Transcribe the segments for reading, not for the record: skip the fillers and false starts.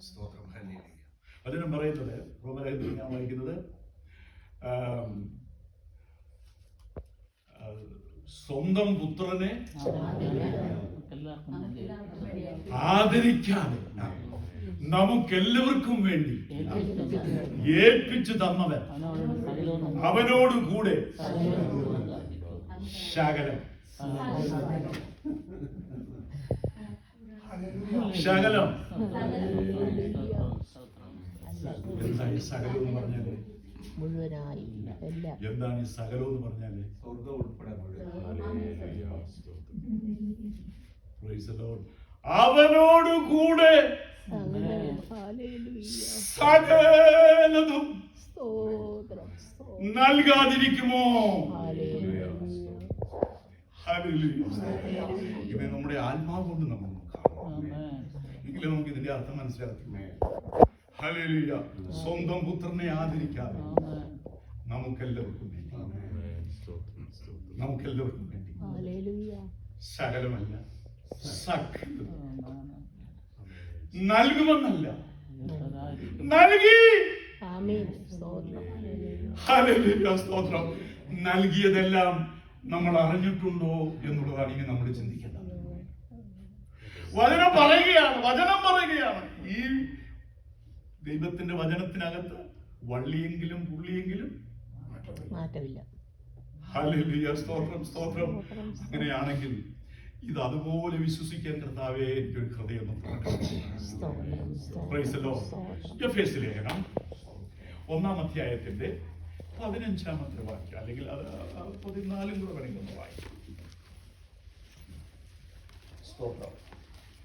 സ്തോത്രം. ഹല്ലേലൂയ. വചനം പറയുന്നത് റോമലേഖനത്തിൽ ഞാൻ വായിക്കുന്നത് സ്വന്തം പുത്രനെ ആദരിക്കാതെ നമുക്കെല്ലാവർക്കും വേണ്ടി ഏൽപ്പിച്ചു തന്നവൻ അവനോട് കൂടെ ശകലം ശകലം എന്താണ് ഈ സകലം എന്ന് പറഞ്ഞാല്? എന്താണ് ഈ സകലം എന്ന് പറഞ്ഞാല്? സ്വർഗ്ഗം ഉൾപ്പെടെ അവനോട് കൂടെ സകലതും നൽകാതിരിക്കുമോ? ഇവ നമ്മുടെ ആത്മാവ് കൊണ്ട് നമ്മൾ എങ്കിലും നമുക്ക് ഇതിന്റെ അർത്ഥം മനസ്സിലാക്കുമേ. ഹല്ലേലൂയ. സ്വന്തം പുത്രനെ ആദരിക്കാതെ നമുക്കെല്ലാവർക്കും വേണ്ടി സകലമല്ല സകലം നൽകുമെന്നല്ല, നൽകി. ഹല്ലേലൂയ. സ്തോത്രം. നൽകിയതെല്ലാം നമ്മൾ അറിഞ്ഞിട്ടുണ്ടോ എന്നുള്ളതാണ് ഇനി നമ്മൾ ചിന്തിക്കേണ്ടത്. വചനം പറയുകയാണ് ഈ ദൈവത്തിന്റെ വചനത്തിനകത്ത് വള്ളിയെങ്കിലും പുള്ളിയെങ്കിലും മാറ്റമില്ല. ഹല്ലേലൂയ. സ്തോത്രം സ്തോത്രം. അങ്ങനെയാണെങ്കിൽ ഇത് അതുപോലെ വിശ്വസിക്കാൻ കർത്താവേ എനിക്കൊരു ഹൃദയം എഫേസ്യ ലേഖനം 1-ാം അധ്യായത്തിന്റെ 15-ാമത്തെ വാക്യം, അല്ലെങ്കിൽ 14 കൂടെ വേണമെങ്കിൽ വായിക്കും. സ്തോത്രം.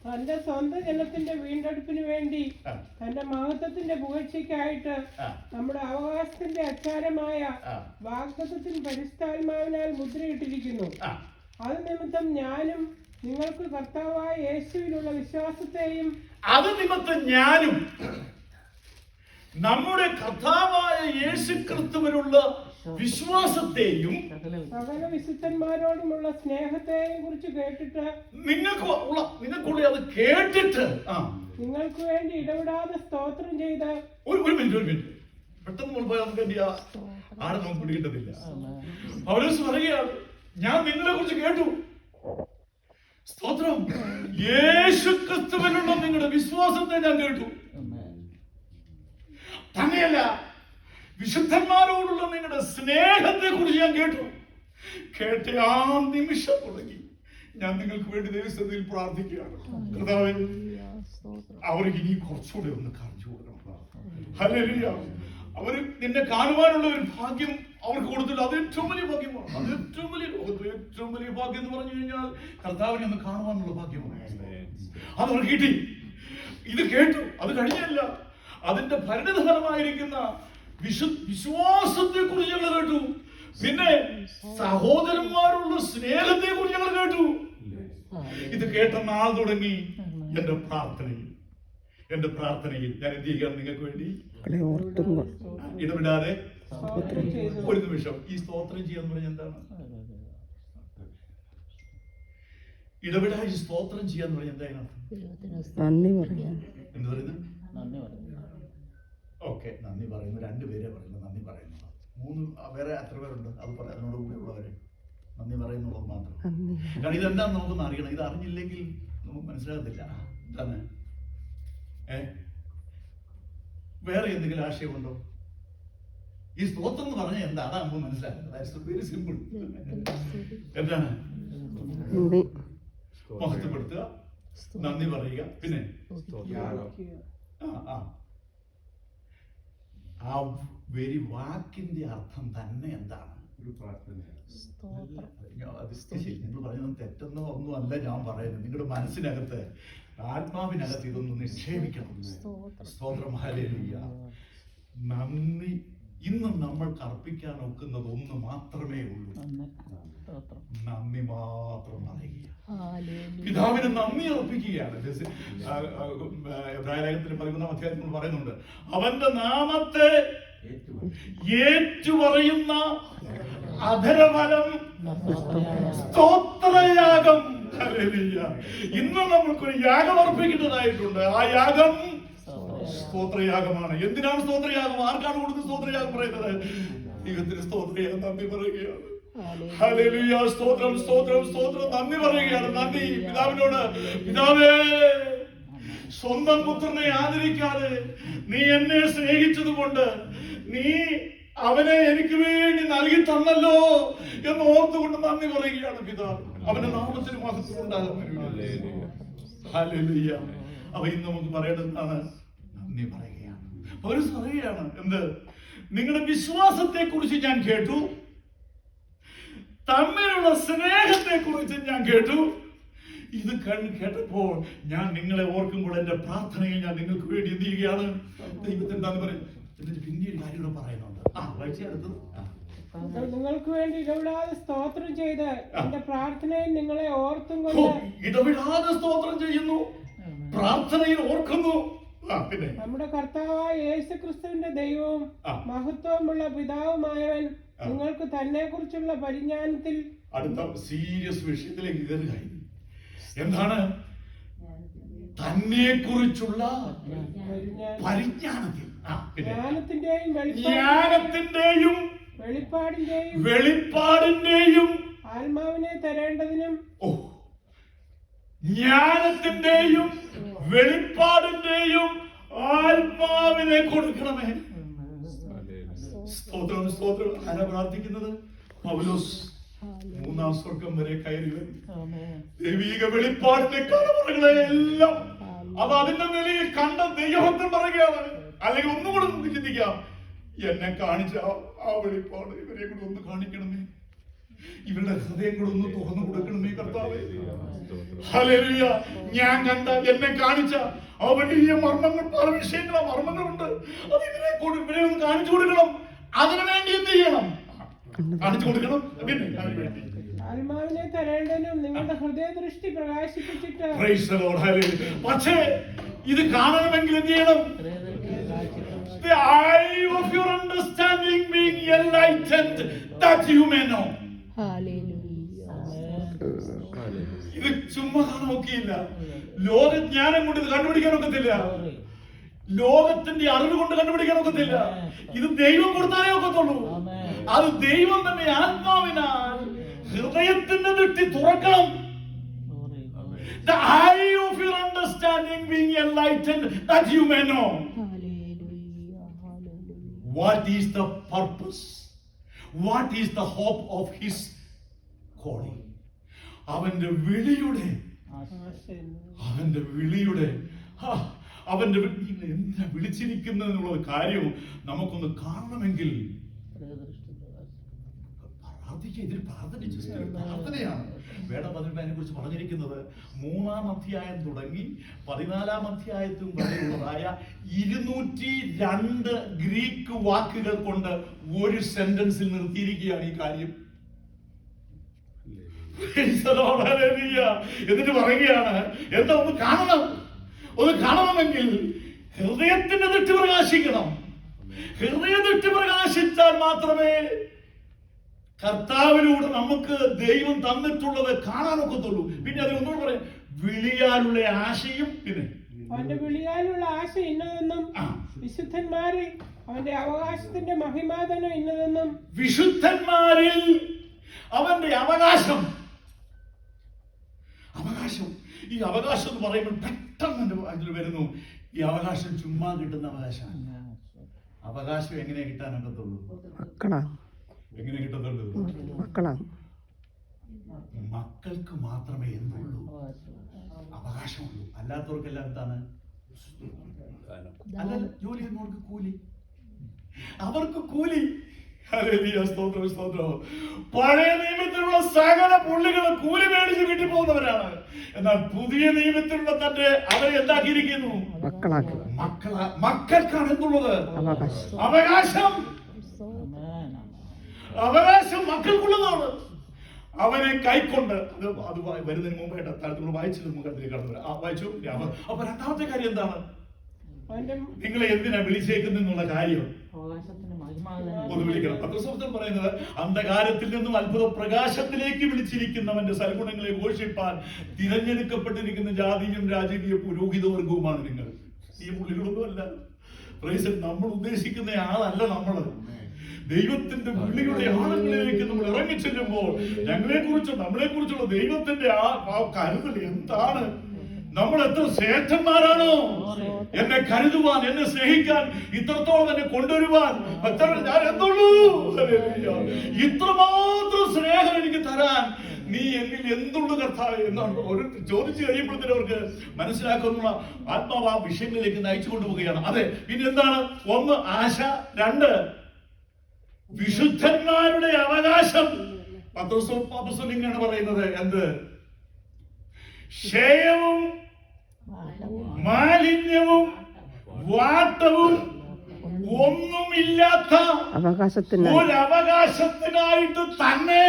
തന്റെ സ്വന്തം ജനത്തിന്റെ വീണ്ടെടുപ്പിന് വേണ്ടി തന്റെ മഹത്വത്തിന്റെ പുകഴ്ചയ്ക്കായിട്ട് നമ്മുടെ അവകാശത്തിന്റെ അച്ചാരമായ വാഗ്ദത്തത്തിൽ പരിശുദ്ധാത്മാവിനാൽ മുദ്രയിട്ടിരിക്കുന്നു. അത് നിമിത്തം ഞാനും നിങ്ങൾക്ക് കർത്താവായ യേശുവിലുള്ള വിശ്വാസത്തെയും നമ്മുടെ കർത്താവായ യേശുക്രിസ്തുവിലുള്ള വിശ്വാസത്തെയും സകല വിശുദ്ധന്മാരോടുമുള്ള സ്നേഹത്തെയും കുറിച്ച് കേട്ടിട്ട് നിങ്ങൾക്കുള്ള അത് കേട്ടിട്ട് നിങ്ങൾക്ക് വേണ്ടി ഇടപെടാതെ സ്തോത്രം ചെയ്ത് ഒരു മിനിറ്റ് പെട്ടെന്ന് ആരെ നമുക്ക് പിടിക്കേണ്ടതില്ല. പൗലോസ് പറയുകയാണ്, ഞാൻ നിങ്ങളെ കുറിച്ച് കേട്ടു. സ്തോത്രം. യേശുക്രിസ്തുവിലുള്ള നിങ്ങളുടെ വിശ്വാസത്തെ ഞാൻ കേട്ടു. തന്നെയല്ല, വിശുദ്ധന്മാരോടുള്ള നിങ്ങളുടെ സ്നേഹത്തെ കുറിച്ച് ഞാൻ കേട്ടു. കേട്ട ആ നിമിഷം തുടങ്ങി ഞാൻ നിങ്ങൾക്ക് വേണ്ടി ദൈവസന്നിധിയിൽ പ്രാർത്ഥിക്കുകയാണ്. കർത്താവേ, അവർക്ക് ഇനി കുറച്ചുകൂടെ ഒന്ന് കാണിച്ചു കൊടുക്കണം. ഹല്ലേലൂയ. അവർ നിന്നെ കാണുവാനുള്ള ഒരു ഭാഗ്യം അവർക്ക് കൊടുത്തില്ല. അത് ഏറ്റവും വലിയ ഭാഗ്യമാണ്. അത് ഏറ്റവും വലിയ ഭാഗ്യം എന്ന് പറഞ്ഞു കഴിഞ്ഞാൽ കർത്താവിനെ ഒന്ന് കാണുവാനുള്ള ഭാഗ്യമാണ്. അതവർ കിട്ടി. ഇത് കേട്ടു. അത് കഴിഞ്ഞല്ല, അതിന്റെ പരിണിതഫലമായിരിക്കുന്ന വിശ്വാസത്തെ കുറിച്ച് ഞങ്ങൾ കേട്ടു. പിന്നെ സഹോദരന്മാരുള്ള സ്നേഹത്തെ കുറിച്ച് ഞങ്ങൾ കേട്ടു. ഇത് കേട്ട നാൾ തുടങ്ങി എന്റെ പ്രാർത്ഥനയിൽ ഞാൻ എന്ത് ചെയ്യുകയാണ്? നിങ്ങൾക്ക് വേണ്ടി ഇടപെടാതെ ഒരു നിമിഷം ഈ സ്തോത്രം ചെയ്യാന്ന് പറഞ്ഞാൽ എന്താണ്? ഇടപെടാതെ സ്തോത്രം ചെയ്യാന്ന് പറഞ്ഞാൽ എന്താ? നന്ദി പറയാ. എന്ത് പറയുന്നത്? ഓക്കെ, നന്ദി പറയുന്നു. 2 പേരെ പറയുന്നു നന്ദി പറയുന്നത്. 3 വേറെ എത്ര പേരുണ്ട്? അത് അതിനോട് കൂടെ ഉള്ളവരെ നന്ദി പറയുന്നുള്ളത് മാത്രം. കാരണം ഇതെന്താന്ന് നമുക്കൊന്ന് അറിയണം. ഇത് അറിഞ്ഞില്ലെങ്കിൽ നമുക്ക് മനസ്സിലാകത്തില്ല. എന്താണ്? വേറെ എന്തെങ്കിലും ആശയമുണ്ടോ? ഈ സ്തോത്രം എന്ന് പറഞ്ഞാൽ എന്താ? അതാ നമുക്ക് മനസ്സിലാക്കുന്നത്. Very simple. എന്താണ്? മഹത്വപ്പെടുത്തുക, നന്ദി പറയുക, പിന്നെ ആ വെരി വാക്കിന്റെ അർത്ഥം തന്നെ എന്താണ്? ഒരു പ്രാർത്ഥനയാണ്. നിങ്ങൾ പറയുന്നത് തെറ്റെന്നോ ഒന്നും അല്ല ഞാൻ പറയുന്നത്. നിങ്ങളുടെ മനസ്സിനകത്ത്, ആത്മാവിനകത്ത് ഇതൊന്ന് നിക്ഷേപിക്കണം. സ്തോത്രം. ഹല്ലേലൂയ. നന്ദി. ഇന്ന് നമ്മൾക്ക് അർപ്പിക്കാൻ ഒക്കുന്നത് ഒന്ന് മാത്രമേ ഉള്ളൂ. നന്ദി മാത്രം പറയുക. പിതാവിന് നന്ദി അർപ്പിക്കുകയാണ്. എബ്രായലേഖനത്തിൽ 13-ാം അധ്യായത്തിൽ പറയുന്നുണ്ട്, അവന്റെ നാമത്തെ ഏറ്റുപറയുന്ന അധരഫലം സ്തോത്രയാഗം. ഇന്ന് നമ്മൾക്കൊരു യാഗം അർപ്പിക്കേണ്ടതായിട്ടുണ്ട്. ആ യാഗം സ്തോത്രയാഗമാണ്. എന്തിനാണ് സ്തോത്രയാഗം? ആർക്കാണ് കൊടുത്ത് സ്തോത്രയാഗം പറയുന്നത്? ദൈവത്തിന് സ്തോത്രയാഗം നന്ദി പറയുകയാണ്. ഹല്ലേലൂയ, സ്തോത്രം സ്തോത്രം സ്തോത്രം, നന്ദി പറയുകയാണ്. നന്ദി പിതാവിനോട്. പിതാവേ, സ്വന്തം പുത്രനെ ആദരിക്കാതെ നീ എന്നെ സ്നേഹിച്ചതുകൊണ്ട് നീ അവനെ എനിക്ക് വേണ്ടി നൽകി തന്നല്ലോ എന്ന് ഓർത്തുകൊണ്ട് നന്ദി പറയുകയാണ് പിതാവ്. അവന്റെ നാമത്തിന് മഹത്വം ഉണ്ടാകാൻ. ഹല്ലേലൂയ. അപ്പൊ ഇന്ന് നമുക്ക് പറയേണ്ടതാണ് നന്ദി പറയുകയാണ്. പൗലോസ് പറയുകയാണ് എന്ത്? നിങ്ങളുടെ വിശ്വാസത്തെ കുറിച്ച് ഞാൻ കേട്ടു, തമ്മിലുള്ള സ്നേഹത്തെ കുറിച്ച് ഞാൻ കേട്ടു. ഇത് കേട്ടപ്പോൾ ഞാൻ നിങ്ങളെ ഓർക്കുമ്പോൾ എന്റെ പ്രാർത്ഥനയിൽ ഞാൻ നിങ്ങൾക്ക് വേണ്ടി എന്ത് ചെയ്യുകയാണ്? ദൈവത്തിന് എന്താന്ന് പറയും. എന്നിട്ട് പിന്നീട് കാര്യങ്ങൾ പറയുന്നുണ്ട്. നിങ്ങൾക്ക് വേണ്ടി ഇടപെടാതെ സ്തോത്രം ചെയ്ത് എന്റെ പ്രാർത്ഥനയിൽ നിങ്ങളെ ഓർത്തും കൊണ്ട്. ഇടപെടാതെ സ്തോത്രം ചെയ്യുന്നു, പ്രാർത്ഥനയിൽ ഓർക്കുന്നു. പിന്നെ നമ്മുടെ കർത്താവായ യേശുക്രിസ്തുവിന്റെ ദൈവവും മഹത്വമുള്ള പിതാവുമായവൻ നിങ്ങൾക്ക് തന്നെ കുറിച്ചുള്ള പരിജ്ഞാനത്തിൽ. അടുത്ത സീരിയസ് വിഷയത്തിലേക്ക് കയറുകയായി. എന്താണ്? തന്നെ കുറിച്ചുള്ള പരിജ്ഞാനത്തിൽ, ജ്ഞാനത്തിന്റെയും വെളിപ്പാടിന്റെയും ആത്മാവിനെ തരേണ്ടതിനും. ജ്ഞാനത്തിന്റെയും വെളിപ്പാടിന്റെയും ആത്മാവിനെ കൊടുക്കണമേ. സ്തോത്രം സ്തോത്രം. ആരാ പ്രാർത്ഥിക്കുന്നത്? പൗലോസ്. മൂന്നാം സ്വർഗം വരെ കയറി വരും. ദൈവീക വെളിപ്പാടിന്റെ കടമറകളെ എല്ലാം അത് അതിന്റെ നിലയിൽ കണ്ട ദൈവഭക്തൻ പറയുകയാണ്. അല്ലെങ്കിൽ ഒന്നും കൂടെ ചിന്തിക്കാം. എന്നെ കാണിച്ച ആ വെളിപ്പാട് ഇവരെ കൂടെ ഒന്ന് കാണിക്കണമേ, ഇവരുടെ ഹൃദയങ്ങളൊന്ന് തുറന്നു കൊടുക്കണമേ കർത്താവേ. ഹല്ലേലൂയ. ഞാൻ കണ്ട, എന്നെ കാണിച്ച ആ വലിയ മർമ്മങ്ങൾ, പല വിഷയങ്ങളാ മർമ്മങ്ങളുണ്ട്. അത് ഇവരെ ഒന്ന് കാണിച്ചു കൊടുക്കണം. അതിനു വേണ്ടി എന്ത് ചെയ്യണം? കാണിച്ചു കൊടുക്കണം. ആത്മാവിനെ തരേണ്ടതിനും നിങ്ങളുടെ ഹൃദയദൃഷ്ടി പ്രകാശിപ്പിച്ചിട്ട്. പക്ഷേ ഇത് കാണണമെങ്കിൽ എന്ത് ചെയ്യണം? The eye of your understanding being enlightened, that you may know. ഇത് ചുമ്മാ കാണാൻ ഒക്കെയില്ല. ലോകജ്ഞാനം കൊണ്ട് ഇത് കണ്ടുപിടിക്കാൻ ഒക്കത്തില്ല. ലോകത്തിന്റെ അറിവ് കൊണ്ട് കണ്ടുപിടിക്കാൻ ഒക്കത്തില്ല. ഇത് ദൈവം കൊടുത്താലേ ഒക്കത്തുള്ളൂ. അത് ദൈവം തന്നെ ആത്മാവിനാൽ ഹൃദയത്തിന്റെ ദൃഷ്ടി തുറക്കണം. The eye of your understanding being enlightened, that you may know. What is the purpose? What is the hope of his calling? അവന്റെ വിളിയുടെ അവന്റെ എന്താ വിളിച്ചിരിക്കുന്നതിനുള്ള കാര്യം നമുക്കൊന്ന് കാണണമെങ്കിൽ പ്രാർത്ഥനയാണ്. വേദപതിനെ കുറിച്ച് പറഞ്ഞിരിക്കുന്നത് 3-ാം അധ്യായം തുടങ്ങി 14-ാം അധ്യായത്തും വരെയുള്ളതായ 202 ഗ്രീക്ക് വാക്കുകൾ കൊണ്ട് ഒരു സെന്റൻസിൽ നിർത്തിയിരിക്കുകയാണ് ഈ കാര്യം. എന്നിട്ട് പറയുകയാണ് എന്താ? ഒന്ന് കാണണമെങ്കിൽ ഹൃദയത്തിന്റെ ദൃഷ്ടി പ്രകാശിക്കണം. ഹൃദയ ദൃഷ്ടി പ്രകാശിച്ചാൽ മാത്രമേ കർത്താവിലൂടെ നമുക്ക് ദൈവം തന്നിട്ടുള്ളത് കാണാനൊക്കത്തുള്ളൂ. പിന്നെ അതിനൊന്നും പറയാം, വിളിയാലുള്ള ആശയും. പിന്നെ അവന്റെ വിളിയാലുള്ള ആശ ഇന്നതെന്നും വിശുദ്ധന്മാരിൽ അവന്റെ അവകാശത്തിന്റെ മഹിമാതനം ഇന്നതെന്നും. വിശുദ്ധന്മാരിൽ അവന്റെ അവകാശം. ഈ അവകാശം എന്ന് പറയുമ്പോൾ പെട്ടെന്ന് അതിൽ വരുന്നു, ഈ അവകാശം ചുമ്മാ കിട്ടുന്ന അവകാശമല്ല. അവകാശം എങ്ങനെ കിട്ടാനൊക്കത്തുള്ളൂ? എങ്ങനെ കിട്ടത്തുള്ളൂ? മക്കൾക്ക് മാത്രമേ എന്തുള്ളൂ? അവകാശമുള്ളൂ. അല്ലാത്തവർക്കെല്ലാം എന്താണ്? അല്ല, ജോലി ചെയ്യുന്നവർക്ക് കൂലി. അവർക്ക് കൂലി. പഴയ നിയമത്തിലുള്ള സകല പുള്ളികൾ കൂലി മേടിച്ച് കിട്ടിപ്പോകുന്നവരാണ്. എന്നാൽ പുതിയ നിയമത്തിലുള്ള തന്നെ അവരെ എന്താക്കിയിരിക്കുന്നു? മക്കൾക്കാണ് എന്തുള്ളത്? അവകാശം. മക്കൾക്കുള്ളതാണ്. അവനെ കൈക്കൊണ്ട് അത് വരുന്നതിന് മുമ്പായിട്ട് തലത്തിൽ വായിച്ചതിന് മുഖത്തിലേക്ക് കടന്നു വായിച്ചു. അപ്പൊ രണ്ടാമത്തെ കാര്യം എന്താണ്? നിങ്ങളെ എന്തിനാ വിളിച്ചേക്കുന്നുള്ള കാര്യം ഒന്ന് വിളിക്കണം. പത്രസൂക്തൻ പറയുന്നത് അന്ധകാരത്തിൽ നിന്നും അത്ഭുത പ്രകാശത്തിലേക്ക് വിളിച്ചിരിക്കുന്നവന്റെ സൽഗുണങ്ങളെ ഘോഷിപ്പാൻ തിരഞ്ഞെടുക്കപ്പെട്ടിരിക്കുന്ന ജാതിയും രാജകീയ പുരോഹിതവർഗവുമാണ് നിങ്ങൾ. ഈ പുള്ളികളൊന്നുമല്ല. നമ്മൾ ഉദ്ദേശിക്കുന്ന ആളല്ല നമ്മള്. ദൈവത്തിന്റെ പുള്ളിയുടെ ആളുകളിലേക്ക് നമ്മൾ ഇറങ്ങിച്ചെല്ലുമ്പോൾ നമ്മളെ കുറിച്ചുള്ള ദൈവത്തിന്റെ ആ കരുതൽ എന്താണ്! നമ്മൾ എത്ര ശ്രേഷ്ഠന്മാരാണോ! എന്നെ കരുതുവാൻ, എന്നെ സ്നേഹിക്കാൻ, ഇത്രത്തോളം എന്നെ കൊണ്ടുവരുവാൻ ഞാൻ എന്തുള്ളൂ! ഇത്രമാത്രം സ്നേഹം എനിക്ക് തരാൻ നീ എന്നിൽ എന്തുള്ളു കർത്താവേ എന്നാണ് ഒരു ചോദിച്ചു കഴിയുമ്പോഴത്തേനും അവർക്ക് മനസ്സിലാക്കുന്ന ആത്മാവ് ആ വിഷയങ്ങളിലേക്ക് നയിച്ചു കൊണ്ടുപോവുകയാണ്. അതെ, പിന്നെ എന്താണ്? ഒന്ന് ആശ, രണ്ട് വിശുദ്ധന്മാരുടെ അവകാശം. പത്രോസ് പറയുന്നത് എന്ത്? ക്ഷയവും മാലിന്യവും വാട്ടവും ഒന്നുമില്ലാത്ത ഒരവകാശത്തിനായിട്ട് തന്നെ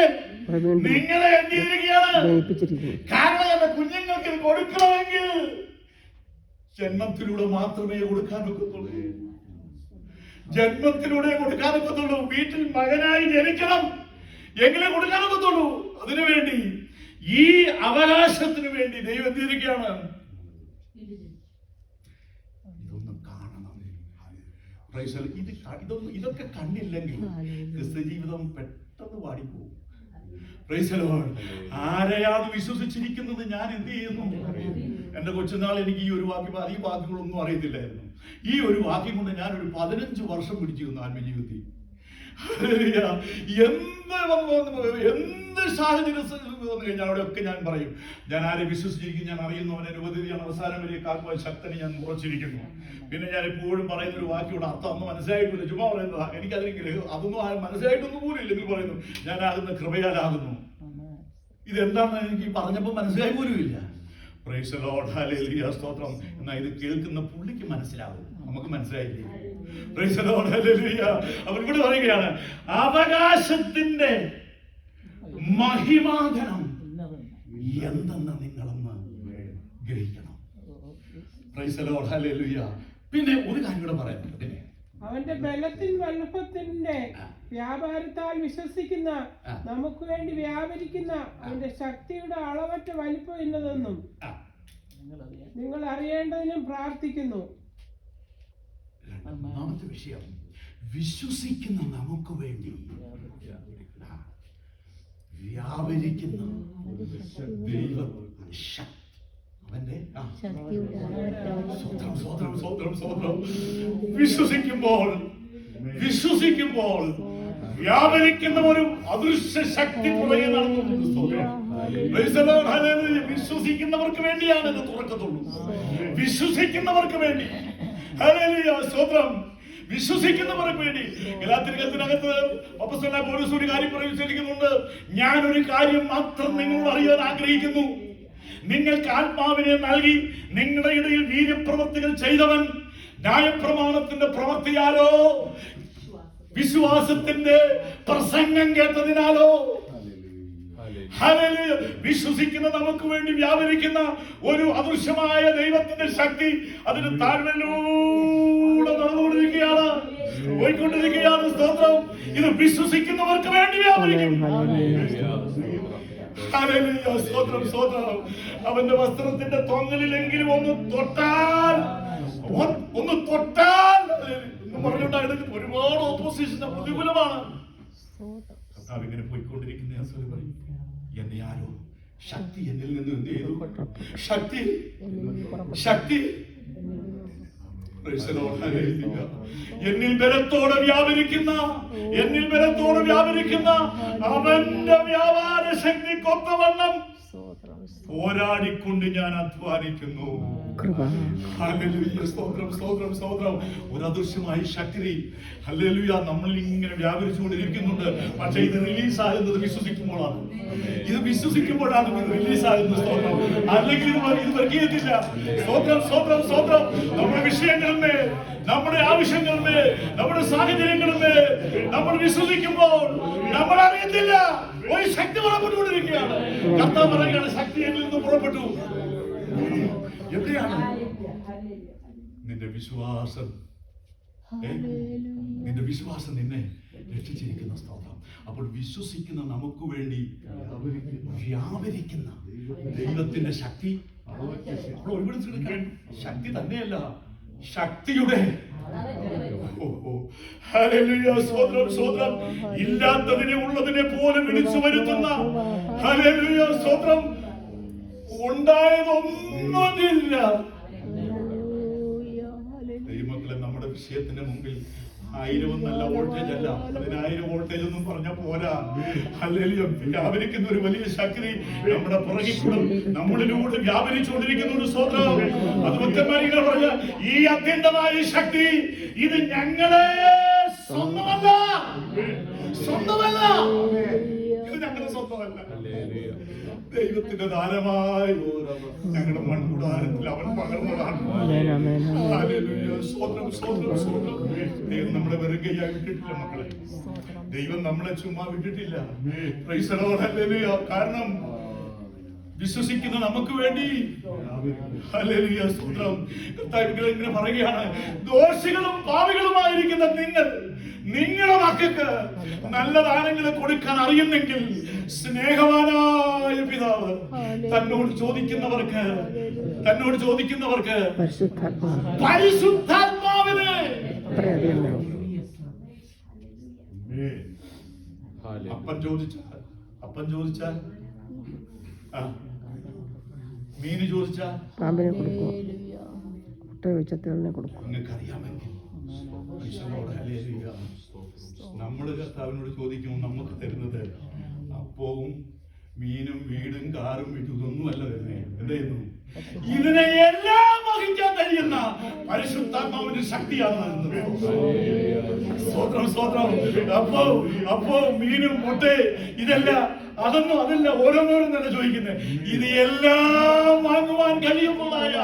നിങ്ങളെ എന്തിരിക്കുകയാണ്. കാരണം എന്റെ കുഞ്ഞുങ്ങൾക്ക് കൊടുക്കണമെങ്കിൽ ജന്മത്തിലൂടെ മാത്രമേ കൊടുക്കാൻ ഒക്കത്തുള്ളൂ. ജന്മത്തിലൂടെ കൊടുക്കാൻ ഒക്കത്തുള്ളൂ. വീട്ടിൽ മകനായി ജനിക്കണം എങ്കിലേ കൊടുക്കാൻ ഒക്കത്തുള്ളൂ. അതിനുവേണ്ടി, ഈ അവകാശത്തിന് വേണ്ടി ദൈവം എന്തിരിക്കുകയാണ്. ഇതൊന്നും കാണണം. ഇതൊക്കെ കണ്ടില്ലെങ്കിൽ ക്രിസ്ത്യ ജീവിതം പെട്ടെന്ന് പാടിപ്പോകും. ആരെയാണ് വിശ്വസിച്ചിരിക്കുന്നത്? ഞാൻ എന്ത് ചെയ്യുന്നു? എന്റെ കൊച്ചുനാൾ എനിക്ക് ഈ ഒരു വാക്യം, ഈ വാക്യങ്ങളൊന്നും അറിയത്തില്ലായിരുന്നു. ഈ ഒരു വാക്യം കൊണ്ട് ഞാൻ ഒരു 15 വർഷം പിടിച്ചിരുന്നു ആത്മജീവിതത്തിൽ. എന്ത് സാഹചര്യം വന്നു കഴിഞ്ഞാൽ അവിടെയൊക്കെ ഞാൻ പറയും, ഞാൻ ആരെ വിശ്വസിച്ചിരിക്കും, ഞാൻ അറിയുന്നവനെ ഉപദേശിയാണ് അവസാനം വരെ കാക്കുവാൻ ശക്തനെ ഞാൻ ഉറച്ചിരിക്കുന്നു. പിന്നെ ഞാൻ എപ്പോഴും പറയുന്ന ഒരു വാക്കിയുടെ അർത്ഥം അന്ന് മനസ്സിലായിട്ടില്ല, ചുമ്മാ പറയുന്നതാ. എനിക്കതിനെങ്കിലും അതൊന്നും മനസ്സിലായിട്ടൊന്നും പോലും ഇല്ലെങ്കിൽ പറയുന്നു, ഞാൻ ആകുന്ന കൃപയാലാകുന്നു. ഇതെന്താണെന്ന് എനിക്ക് പറഞ്ഞപ്പോൾ മനസ്സിലായി പോലും ഇല്ല. പ്രൈസ് ദി ലോർഡ്, ഹല്ലേലൂയ, സ്തോത്രം. എന്നാൽ ഇത് കേൾക്കുന്ന പുള്ളിക്ക് മനസ്സിലാവും, നമുക്ക് മനസ്സിലായില്ലേ? Praise the Lord, hallelujah. അവർ ഇവിടെ പറയുകയാണ്, അവകാശത്തിന്റെ മഹിമാധനം എന്തെന്ന് നിങ്ങളൊന്ന് ഗ്രഹിക്കണം. Praise the Lord, hallelujah. പിന്നെ ഒരു കാര്യം കൂടെ പറയാനുണ്ട്. പിന്നെ അവന്റെ ബലത്തിൻ വലുപ്പത്തിന്റെ വ്യാപാരത്താൽ വിശ്വസിക്കുന്ന നമുക്ക് വേണ്ടി വ്യാപരിക്കുന്ന അവന്റെ ശക്തിയുടെ അളവറ്റ വലിപ്പം ഇന്നതെന്നും നിങ്ങൾ അറിയേണ്ടതിനും പ്രാർത്ഥിക്കുന്നു. രണ്ടാമത്തെ വിഷയം, വിശ്വസിക്കുന്ന നമുക്ക് വേണ്ടി വ്യാപരിക്കുന്ന ദൈവ ശക്തി, അവന്റെ വിശ്വസിക്കുമ്പോൾ വ്യാപരിക്കുന്ന ഒരു അദൃശ്യ ശക്തി പുറകെ നടന്നു. വിശ്വസിക്കുന്നവർക്ക് വേണ്ടിയാണ് ഇത് തുറക്കത്തുള്ളൂ. വിശ്വസിക്കുന്നവർക്ക് വേണ്ടി, സ്തോത്രം, വിശ്വസിക്കുന്നവർക്ക് വേണ്ടി. ഗലാത്യർക്കകത്ത് അപ്പോസ്തലനായ പൗലോസ് ഒരു കാര്യം പ്രയോഗിച്ചിരിക്കുന്നുണ്ട്, ഞാൻ ഒരു കാര്യം മാത്രം നിങ്ങളോട് അറിയാൻ ആഗ്രഹിക്കുന്നു, നിങ്ങൾക്ക് ആത്മാവിനെ നൽകി നിങ്ങളുടെ ഇടയിൽ വീര്യപ്രവൃത്തികൾ ചെയ്തവൻ ന്യായപ്രമാണത്തിന്റെ പ്രവൃത്തിയാലോ വിശ്വാസത്തിന്റെ പ്രസംഗം കേട്ടതിനാലോ, വിശ്വസിക്കുന്ന നമുക്ക് വേണ്ടി വ്യാപരിക്കുന്ന ഒരു അദൃശ്യമായ ദൈവത്തിന്റെ ശക്തി അതിന് താഴ്വരയിലൂടെ നടന്നുകൊണ്ടിരിക്കുകയാണ്, പോയിക്കൊണ്ടിരിക്കുകയാണ്. സ്തോത്രം. ഇത് വിശ്വസിക്കുന്നവർക്ക് വേണ്ടി വ്യാപരിക്കും. സ്തോത്രം, സ്തോത്രം. അവന്റെ വസ്ത്രത്തിന്റെ തൊങ്ങലിലെങ്കിലും ഒന്ന് തൊട്ടാൽ പറഞ്ഞുണ്ടായത് ഒരുപാട് ഓപ്പോസിഷൻ പ്രതികൂലമാണ്. ഇങ്ങനെ പോയിക്കൊണ്ടിരിക്കുന്ന എന്നെ ആരോ ശക്തി എന്നിൽ നിന്ന് എന്ത് ചെയ്തു? ശക്തി എന്നിൽ ബലത്തോടെ വ്യാപരിക്കുന്ന അവന്റെ വ്യാപാര ശക്തി കൊത്തവണ്ണം പോരാടിക്കൊണ്ട് ഞാൻ അധ്വാനിക്കുന്നു. സ്തോത്രം, സ്തോത്രം, സ്തോത്രം. ഒരു അദൃശ്യമായ ശക്തി ഹല്ലേലൂയ നമ്മളിൽ ഇങ്ങനെ വ്യാപരിച്ചുകൊണ്ടിരിക്കുന്നുണ്ട്. പക്ഷെ ഇത് റിലീസ് ആകുന്നത് വിശ്വസിക്കുമ്പോഴാണ്. ഇത് വിശ്വസിക്കുമ്പോഴാണ് ഇത് റിലീസ് ആകുന്നത്. സ്തോത്രം. അല്ലെങ്കിൽ ഇത് വർഗീയത്തില്ല. സ്തോത്രം, സ്തോത്രം, സ്തോത്രം. നമ്മുടെ വിഷയങ്ങളിന്മേൽ, നമ്മുടെ ആവശ്യങ്ങളിന്മേൽ, നമ്മുടെ സാഹചര്യങ്ങളിന്മേൽ നമ്മൾ വിശ്വസിക്കുമ്പോൾ നമ്മൾ അറിയത്തില്ല ഒരു ശക്തി പുറപ്പെട്ടുകൊണ്ടിരിക്കുകയാണ്. കർത്താവ് പറയുകയാണ്, ശക്തി എന്നിൽ നിന്ന് പുറപ്പെട്ടു. എവിടെയാണ് നിന്റെ വിശ്വാസം? നിന്റെ വിശ്വാസം നിന്നെ രക്ഷിച്ചിരിക്കുന്ന. സ്തോത്രം. അപ്പോൾ വിശ്വസിക്കുന്ന നമുക്ക് വേണ്ടി വ്യാപരിക്കുന്ന ദൈവത്തിന്റെ ശക്തി ശക്തി തന്നെയല്ല, ശക്തിയുടെ ഹല്ലേലൂയ, സ്തോത്രം സ്തോത്രം, ഇല്ലാത്തതിനെ ഉള്ളതിനെ പോലെ വിളിച്ചു വരുത്തുന്ന ഹല്ലേലൂയ, സ്തോത്രം, ഉണ്ടായതൊന്നുമില്ല. ദൈവമക്കളെ, നമ്മുടെ വിഷയത്തിന് മുമ്പിൽ 1000 നല്ല വോൾട്ടേജ് അല്ല, 10,000 വോൾട്ടേജ് ഒന്നും പറഞ്ഞ പോരാ. ഹല്ലേലൂയ, വ്യാപരിക്കുന്ന ഒരു വലിയ ശക്തി നമ്മുടെ പുറകിൽ കൂടെ നമ്മളിലൂടെ വ്യാപരിച്ചുകൊണ്ടിരിക്കുന്ന ഒരു സ്തോത്രം. അത് മുത്തമാരികൾ പറഞ്ഞ ഈ അത്യന്തമായ ശക്തി, ഇത് ഞങ്ങളെ സ്വന്തമല്ല, സ്വന്തമല്ല, ഇത് ഞങ്ങളുടെ സ്വന്തമല്ല. ദൈവത്തിന്റെ ദാനമായി ഞങ്ങളുടെ മൺകൂടാരത്തിൽ അവൻ പകർന്നതാണ്. ഹല്ലേലൂയ, സ്തോത്രം സ്തോത്രം സ്തോത്രം. ദൈവം നമ്മളെ വെറുകയായി വിട്ടിട്ടില്ല മക്കളെ, ദൈവം നമ്മളെ ചുമ്മാ വിട്ടിട്ടില്ല. Price the Lord, hallelujah. കാരണം വിശ്വസിക്കുന്ന നമുക്ക് വേണ്ടി, ഹല്ലേലൂയ, സ്തോത്രം, കർത്താവ് ഇങ്ങനെ പറയുകയാണ്, ദോഷികളും പാപികളുമായിരിക്കുന്ന നിങ്ങളുടെ മക്കൾക്ക് നല്ല ദാനങ്ങൾ കൊടുക്കാൻ അറിയുന്നെങ്കിൽ സ്നേഹവാനായ പിതാവ് തന്നോട് ചോദിക്കുന്നവർക്ക് പരിശുദ്ധാത്മാവിനെ അപ്പൻ ചോദിച്ചാൽ മീന് ചോദിച്ചാൽ പാമ്പിനെ കൊടുക്കും, കൊടുക്കും. നിങ്ങൾക്ക് അറിയാമെങ്കിൽ നമ്മള് കർത്താവിനോട് ചോദിക്കുമ്പോൾ നമുക്ക് തരുന്നത് അപ്പവും മീനും വീടും കാറും ഇതൊന്നുമല്ല തരുന്നേ. എന്ത് ചെയ്യുന്നു? ഇതിനെ എല്ലാം വഹിക്കാൻ കഴിയുന്ന പരിശുദ്ധാത്മാവിന്റെ ശക്തിയാണ് തരുന്നത്. സ്തോത്രം സ്തോത്രം. അപ്പോ മീനും മുട്ടേ ഇതല്ല, അതല്ല, ഓരോന്നോരും തന്നെ ചോദിക്കുന്നത്. ഇത് എല്ലാം വാങ്ങുവാൻ കഴിയുന്നതായ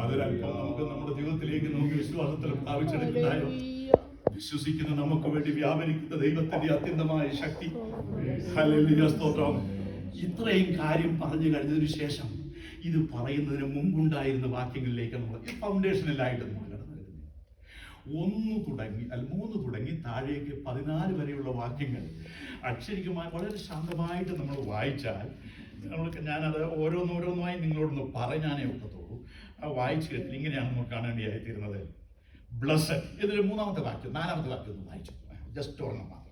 അതിലൽപ്പം നമുക്ക് നമ്മുടെ ജീവിതത്തിലേക്ക് നമുക്ക് വിശ്വാസത്തിൽ പ്രാപിച്ചെടുക്കുന്നതായോ, വിശ്വസിക്കുന്ന നമുക്ക് വേണ്ടി വ്യാപരിക്കുന്ന ദൈവത്തിന്റെ അത്യന്തമായ ശക്തി. ഹല്ലേലൂയ, സ്തോത്രം. ഇത്രയും കാര്യം പറഞ്ഞു കഴിഞ്ഞതിനു ശേഷം ഇത് പറയുന്നതിന് മുമ്പുണ്ടായിരുന്ന വാക്യങ്ങളിലേക്ക് നമ്മൾ ഫൗണ്ടേഷനിലായിട്ട് നമ്മൾ കടന്നു വരുന്നത്. 3 തുടങ്ങി താഴേക്ക് 14 വരെയുള്ള വാക്യങ്ങൾ അക്ഷരികമായി വളരെ ശാന്തമായിട്ട് നമ്മൾ വായിച്ചാൽ ഞാനത് ഓരോന്നോരോന്നായി നിങ്ങളോടൊന്ന് പറഞ്ഞാനേ ഒക്കത്തുള്ളൂ. ആ വായിച്ചു കേട്ടില്ല, ഇങ്ങനെയാണ് നമുക്ക് കാണേണ്ടിയായിത്തീരുന്നത്. ബ്ലസ്സഡ്, ഇതിൽ 4ാമത്തെ വാക്യം 4ാമത്തെ വാക്യം ഒന്ന് വായിച്ചു, ജസ്റ്റ് ഒരെണ്ണം മാത്രം.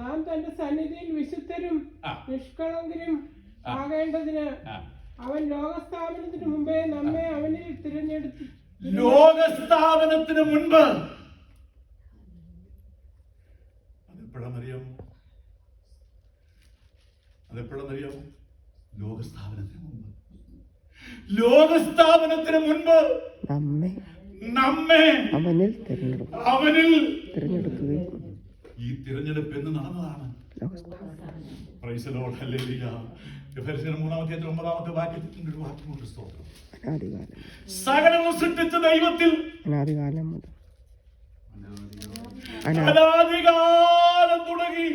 നാം തന്റെ സന്നിധിയിൽ വിശുദ്ധരും നിഷ്കളങ്കരും ആകേണ്ടതിന് അവൻ ലോകസ്ഥാപനത്തിന് മുമ്പേ നമ്മെ അവനിൽ തിരഞ്ഞെടുത്തു. ലോകസ്ഥാപനത്തിന് മുൻപ് അതെപ്പോഴാണെന്നറിയാമോ? ലോകസ്ഥാപനത്തിന് മുൻപ് നമ്മെ അവനിൽ തിരഞ്ഞെടുക്കുകയും ഈ തിരഞ്ഞെടുപ്പ് എന്ന് നടന്നതാണ്. Praise the Lord, hallelujah. എഫെസ്യർ 3-ാമത്തെ 9-ാമത്തെ വാക്യത്തിൽ ഒരു വാക്യമുണ്ട്, സ്തോത്രം. സകലവും സൃഷ്ടിച്ച ദൈവത്തിൽ അനാദികാലം തുടങ്ങി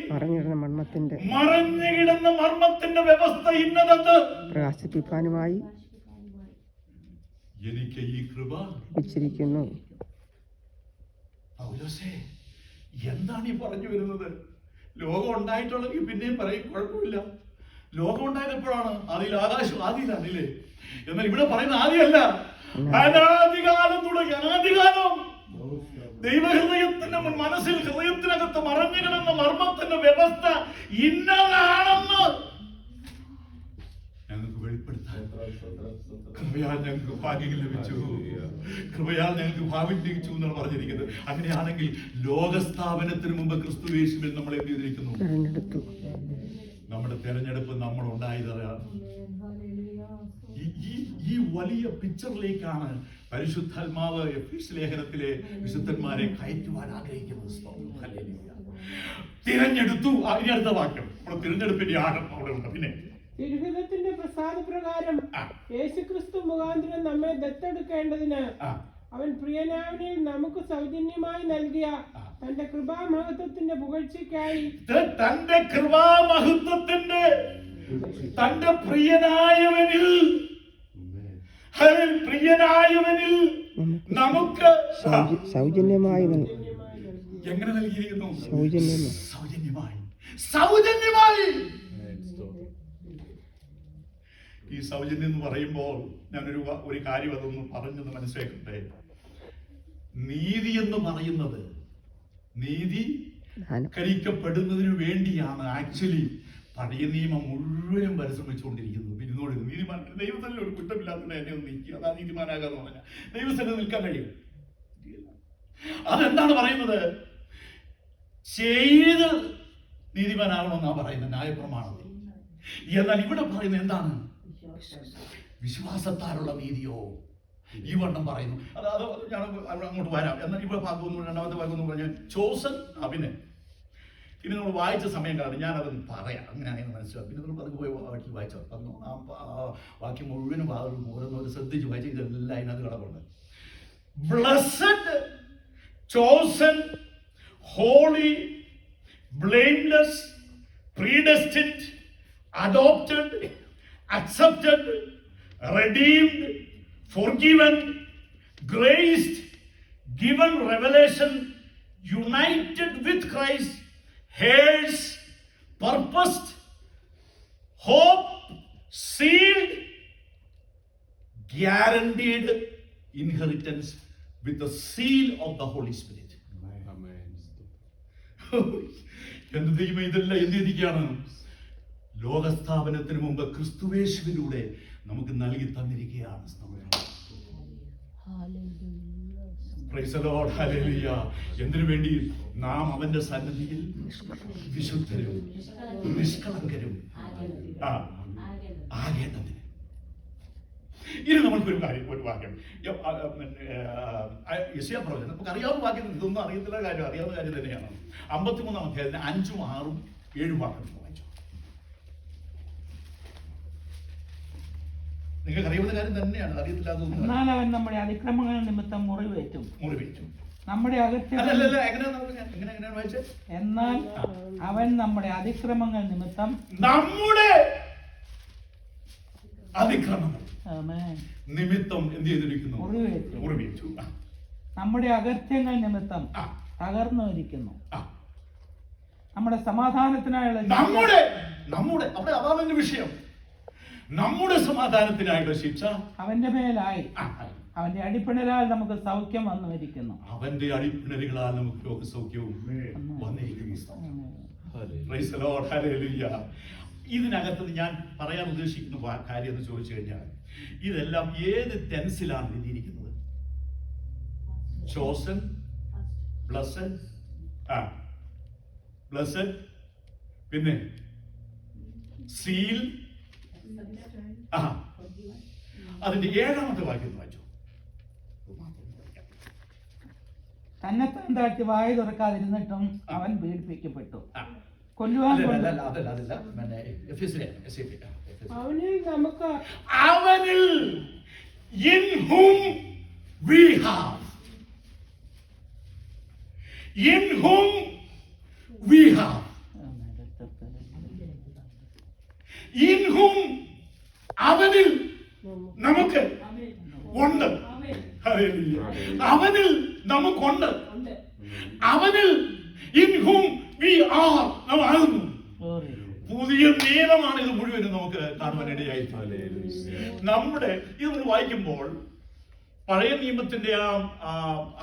മറഞ്ഞുകിടന്ന മർമ്മത്തിന്റെ വ്യവസ്ഥ ഇന്നതെന്ന് പ്രകാശിപ്പിക്കാനുമായി എനിക്ക് ഈ കൃപ ലഭിച്ചിരിക്കുന്നു. എന്താണ് ഈ പറഞ്ഞു വരുന്നത്? ലോകം ഉണ്ടായിട്ടുള്ളെങ്കിൽ പിന്നെയും പറയും, കുഴപ്പമില്ല. ലോകം ഉണ്ടായപ്പോഴാണ് ആദിയിൽ ആദിയിലാണില്ലേ? എന്നാൽ ഇവിടെ പറയുന്ന ആദിയല്ല, അനാദികാലം തുടങ്ങി. അനാദികാലം ദൈവഹൃദയത്തിന്റെ മനസ്സിൽ, ഹൃദയത്തിനകത്ത് മറഞ്ഞു കിടന്ന മർമ്മത്തിന്റെ വ്യവസ്ഥ ഇന്നതാണെന്ന് ഞങ്ങൾക്ക് വെളിപ്പെടുത്താൻ കൃപയാൽ ഞങ്ങൾക്ക് ഭാഗ്യം ലഭിച്ചു, കൃപയാൽ ഞങ്ങൾക്ക് ഭാഗ്യം ലഭിച്ചു എന്നാണ് പറഞ്ഞിരിക്കുന്നത്. അങ്ങനെയാണെങ്കിൽ ലോകസ്ഥാപനത്തിന് മുമ്പ് ക്രിസ്തുയേശുവിൽ നമ്മൾ എന്ത് ചെയ്തിരിക്കുന്നു? നമ്മുടെ തെരഞ്ഞെടുപ്പ് നമ്മൾ ഉണ്ടായതാണ്. ഈ വലിയ പിക്ചറിലേക്കാണ് പരിശുദ്ധാത്മാവ് എഫെസ്യ ലേഖനത്തിലെ വിശുദ്ധന്മാരെ കയറ്റുവാൻ ആഗ്രഹിക്കുന്നത്. തിരഞ്ഞെടുത്തു. ഇനി അടുത്ത വാക്യം, തിരഞ്ഞെടുപ്പിന്റെ ആഴം അവിടെ ഉണ്ട്. പിന്നെ തിരുഹിതത്തിന്റെ പ്രസാദപ്രകാരം യേശുക്രിസ്തു മുഖാന്തരം നമ്മെ ദത്തെടുക്കേണ്ടതിന് അവൻ പ്രിയനാവനിൽ നമുക്ക് സൗജന്യമായി നൽകിയ തന്റെ കൃപാമഹത്വത്തിന്റെ പുകഴ്ചയ്ക്കായി, തന്റെ കൃപാമഹത്വത്തിന്റെ തന്റെ പ്രിയനായവനിൽ നമുക്ക് സൗജന്യമായി എങ്ങനെ നൽകിയിരിക്കുന്നു? സൗജന്യമായി. ഈ സൗജന്യം എന്ന് പറയുമ്പോൾ ഞാനൊരു ഒരു കാര്യം അതൊന്ന് പറഞ്ഞെന്ന് മനസ്സിലാക്കട്ടെ. നീതി എന്ന് പറയുന്നത് നീതീകരിക്കപ്പെടുന്നതിന് വേണ്ടിയാണ് ആക്ച്വലി പഴയ നിയമം മുഴുവനും പരിശ്രമിച്ചുകൊണ്ടിരിക്കുന്നത്. ഇരുന്നോട് നീതിമാൻ ദൈവത്തിൽ ഒരു കുറ്റമില്ലാത്ത എന്നെ ഒന്ന് നീക്കി, അതാ നീതിമാനാകാന്ന് പറഞ്ഞാൽ ദൈവത്തിന് നിൽക്കാൻ കഴിയും. അതെന്താണ് പറയുന്നത്? ചെയ്ത് നീതിമാനാകണമെന്നാണ് പറയുന്നത് ന്യായപ്രമാണത്തിൽ. എന്നാൽ ഇവിടെ പറയുന്നത് എന്താണ്? വിശ്വാസത്താലുള്ള നീതിയോ ഈ വണ്ണം പറയുന്നു. അത് ഞാൻ അങ്ങോട്ട് വരാം. എന്നാൽ ഇവിടെ ഭാഗം രണ്ടാമത്തെ ഭാഗം എന്ന് പറഞ്ഞാൽ ചോസൻ അഭിനയ്. പിന്നെ നമ്മൾ വായിച്ച സമയം കാരണം ഞാനത് പറയാം, അങ്ങനെയാണെങ്കിൽ മനസ്സിലാവും. പിന്നെ നമ്മൾ പതുക്കെ പോയി വാക്കി വായിച്ചോ ബാക്കി മുഴുവനും ഓരോന്നോട് ശ്രദ്ധിച്ച് വായിച്ച ഇതെല്ലാം അതിനകത്ത് കിടപ്പുണ്ട്. Blessed, chosen, holy, blameless, predestined, adopted, accepted, redeemed, forgiven, graced, given revelation, united with Christ, heirs, purposed, hope, sealed, guaranteed inheritance with the seal of the Holy Spirit. എന്ത് ദൈവം ഇതെല്ലാം എന്ത് ചെയ്തിരിക്കുകയാണ്? ലോകസ്ഥാപനത്തിന് മുമ്പ് ക്രിസ്തുവേശുവിലൂടെ നമുക്ക് നൽകി തന്നിരിക്കുകയാണ്. Praise the Lord, hallelujah. എന്തിനു വേണ്ടി? നാം അവന്റെ സന്നിധിയിൽ വിശുദ്ധരും നിഷ്കളങ്കരും ആകേണ്ടതിന്. ഇനി നമുക്കൊരു കാര്യം, ഒരു വാക്യം യെശയ്യാ പ്രവചനം, നമുക്ക് അറിയാവുന്ന വാക്യം, ഇതൊന്നും അറിയത്തില്ല കാര്യം, അറിയാവുന്ന കാര്യം തന്നെയാണ്. 53-ാം അധ്യായത്തിന് 5, 6, 7 വാക്യം വായിച്ചു. നിങ്ങൾക്ക് അറിയാവുന്ന കാര്യം തന്നെയാണ്, അറിയത്തില്ലാത്തതൊന്നും. എന്നാൽ അവൻ നമ്മുടെ അതിക്രമങ്ങൾ നിമിത്തം മുറിവേറ്റും നമ്മുടെ എങ്ങനെയാണ് വായിച്ചത്? എന്നാൽ അവൻ നമ്മുടെ അതിക്രമങ്ങൾ നിമിത്തം നമ്മുടെ അതിക്രമങ്ങൾ നിമിത്തം എന്ത് ചെയ്തിരിക്കുന്നു? മുറിവേറ്റു. നമ്മുടെ അകൃത്യങ്ങൾ നിമിത്തം തകർന്നിരിക്കുന്നു. നമ്മുടെ സമാധാനത്തിനായുള്ള നമ്മുടെ അവിടെ അതാണ് വിഷയം. നമ്മുടെ സമാധാനത്തിനായുള്ള ശിക്ഷ അവന്റെ മേലായി, അവന്റെ അടിപ്പിണരാൽ നമുക്ക് സൗഖ്യം വന്നിരിക്കുന്നു. അവന്റെ അടിപ്പിണരുകളാൽ നമുക്ക് രോഗസൗഖ്യവും വന്നിരിക്കുന്നു. Praise the Lord, hallelujah. ഇതിനകത്ത് ഞാൻ പറയാൻ ഉദ്ദേശിക്കുന്ന കാര്യം എന്ന് ചോദിച്ചു കഴിഞ്ഞാൽ, ഇതെല്ലാം ഏത് ടെൻസിലാണ് എഴുതിയിരിക്കുന്നത്? ചോസൻ, ബ്ലെസ്സഡ്, ബ്ലെസ്സഡ്, പിന്നെ സീൽ. അതിന്റെ 7-ാമത്തെ വാക്യം വായിച്ചു. തന്നെത്താൻ താഴ്ത്തി വായ തുറക്കാതിരുന്നിട്ടും അവൻ പീഡിപ്പിക്കപ്പെട്ടു, കൊല്ലുവാൻ അവനിൽ in whom we have in whom അവനിൽ നമുക്ക് ഉണ്ട്. അവനിൽ നമുക്കുണ്ട്. അവനിൽ in whom we are നാം ആകുന്നു. പുതിയ നിയമമാണ് ഇത് മുഴുവനും നമുക്ക് കാണുവാൻ ഇടയായി. നമ്മുടെ ഇത് നമ്മൾ വായിക്കുമ്പോൾ പഴയ നിയമത്തിന്റെ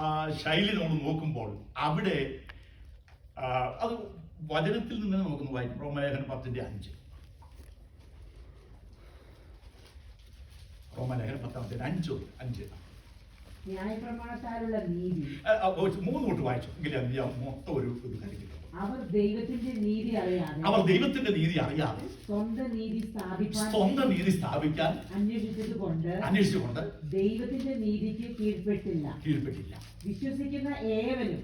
ആ ശൈലി നമ്മൾ നോക്കുമ്പോൾ അവിടെ അത് വചനത്തിൽ നിന്ന് നമുക്കൊന്ന് വായിക്കും. റോമാലേഖനം 10:5. റോമാലേഖനം 10:5. ന്യായപ്രമാണത്താലുള്ള നീതി 3 തൊട്ട് വായിച്ചു എങ്കിൽ മൊത്തം ഒരു കാര്യം. അവർ ദൈവത്തിന്റെ നീതി അറിയാതെ സ്വന്തം നീതി സ്ഥാപിക്കാൻ അന്വേഷിച്ചുകൊണ്ട് ദൈവത്തിന്റെ നീതിക്ക് കീഴ്പ്പെട്ടില്ല. വിശ്വസിക്കുന്ന ഏവനും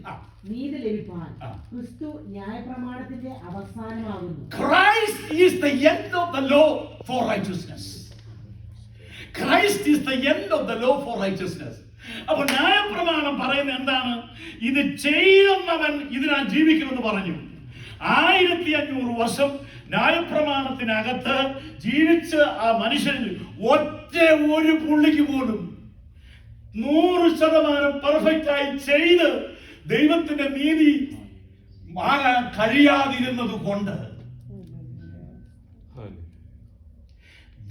നീതി ലഭിപ്പാൻ ക്രിസ്തു ന്യായപ്രമാണത്തിന്റെ അവസാനമാകുന്നു. Christ is the end of the law for righteousness. Christ is the end of the law for righteousness. അപ്പോൾ ന്യായപ്രമാണം പറയുന്നത് എന്താണ്? ഇത് ചെയ്യുന്നവൻ ഇതിനാൽ ജീവിക്കുമെന്ന് പറഞ്ഞു. 1500 വർഷം ന്യായപ്രമാണത്തിനകത്ത് ജീവിച്ച ആ മനുഷ്യനിൽ ഒരു പുള്ളിക്ക് പോലും 100% പെർഫെക്റ്റ് ആയി ചെയ്ത് ദൈവത്തിന്റെ നീതി ആകാൻ കഴിയാതിരുന്നത് കൊണ്ട്